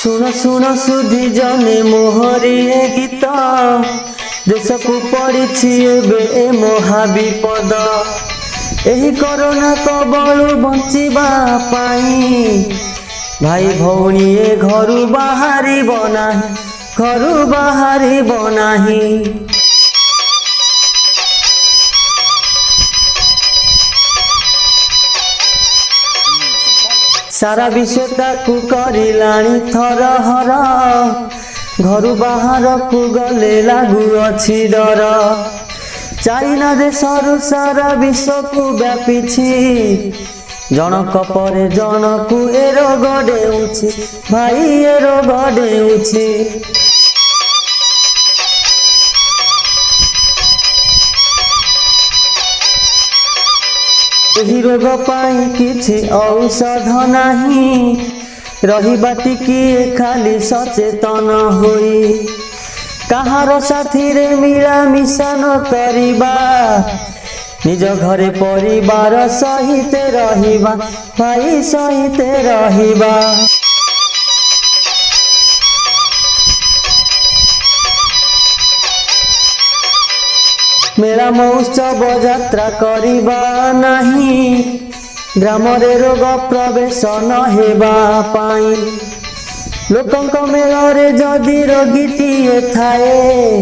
सुन सुन सुधी जने मोहरी गीत देश को पड़ी महाविपद एही कोरोना कबलु बंचिबा पाई भाई भौणी ए घरु बाहरी बनाही सारा विश्व ताकू करिलाणी थरहर घरु बाहर को गले लागू अछि डर चाइना देशरु सारा विश्व को व्यापीछि जनक परे जनकू ए रोग डेउछि भाई ए रोग डेउछि एही रोग पाई किछि औषध नाही रहिबा टिकिए खाली सचेतन होई कहार साथी रे मिला मिशा न करिबा निज घरे परिवार सहित रहिबा भाई सहित रहिबा मेला महोत्सव यात्रा करिबा नाही ग्राम रे रोग प्रवेश न हेबा पाई लोकंक मेला रे जदि रोगीटीए थाए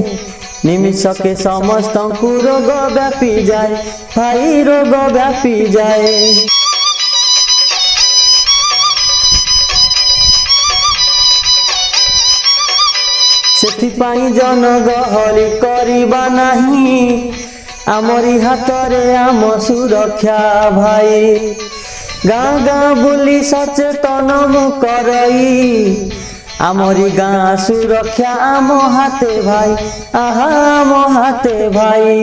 निमिषके समस्त को रोग व्यापी जाए भाई रोग व्यापी जाए सेथिपाई जन गहली करिबा नाही आमरी हाथ रे आम सुरक्षा भाई गाँ गाँ बुली सचेतन मु करई आमरी गाँ सुरक्षा आम हाथे भाई आहा आम हाथे भाई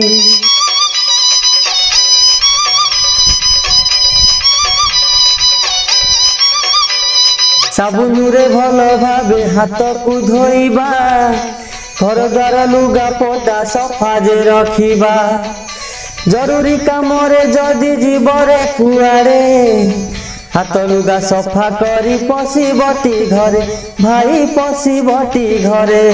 साबुन रे भल भावे हाथ को धोइबा घर द्वार लुगा पटा सफा जे रखिबा जरूरी काम रे जदि जीवरे कुआड़े हाथ लुगा सफा करी पशिबटी घरे भाई पशिबटी घरे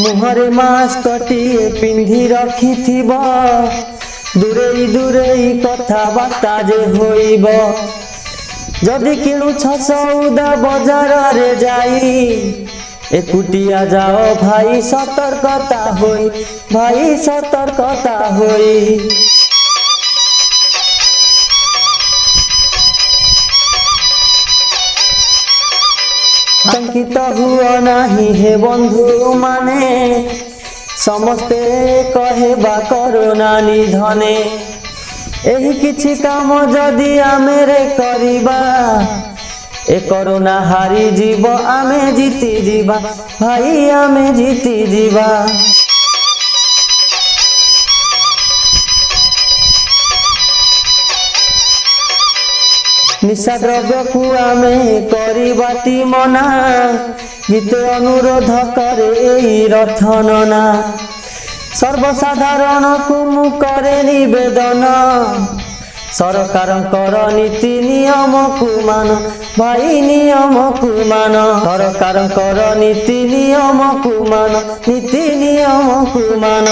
मुहरे मास्क टीए पिंधि रखिथिबा दूरे दूरे कथबार्ता जे होइब जदि किणुछ सौदा बजार रे जाई एकुटिया जाओ भाई सतर्कता होई भाई सतर्कता होई आतंकित हुआ नाही हे बंधु माने समस्ते कहेबा कोरोना निधने एही किछि काम जदि आमे रे करिबा ए कोरोना हारी जीव आमे जीति जीवा भाई आमे जीति जीवा निशा द्रव्य को आमे करिबाटी मना गीते अनुरोध करे एई रथनना सर्वसाधारण को मु करे निवेदन सरकारंकर नीति नियम को मान भाई नियम को मान सरकारंकर नीति नियम को मान नीति नियम को मान।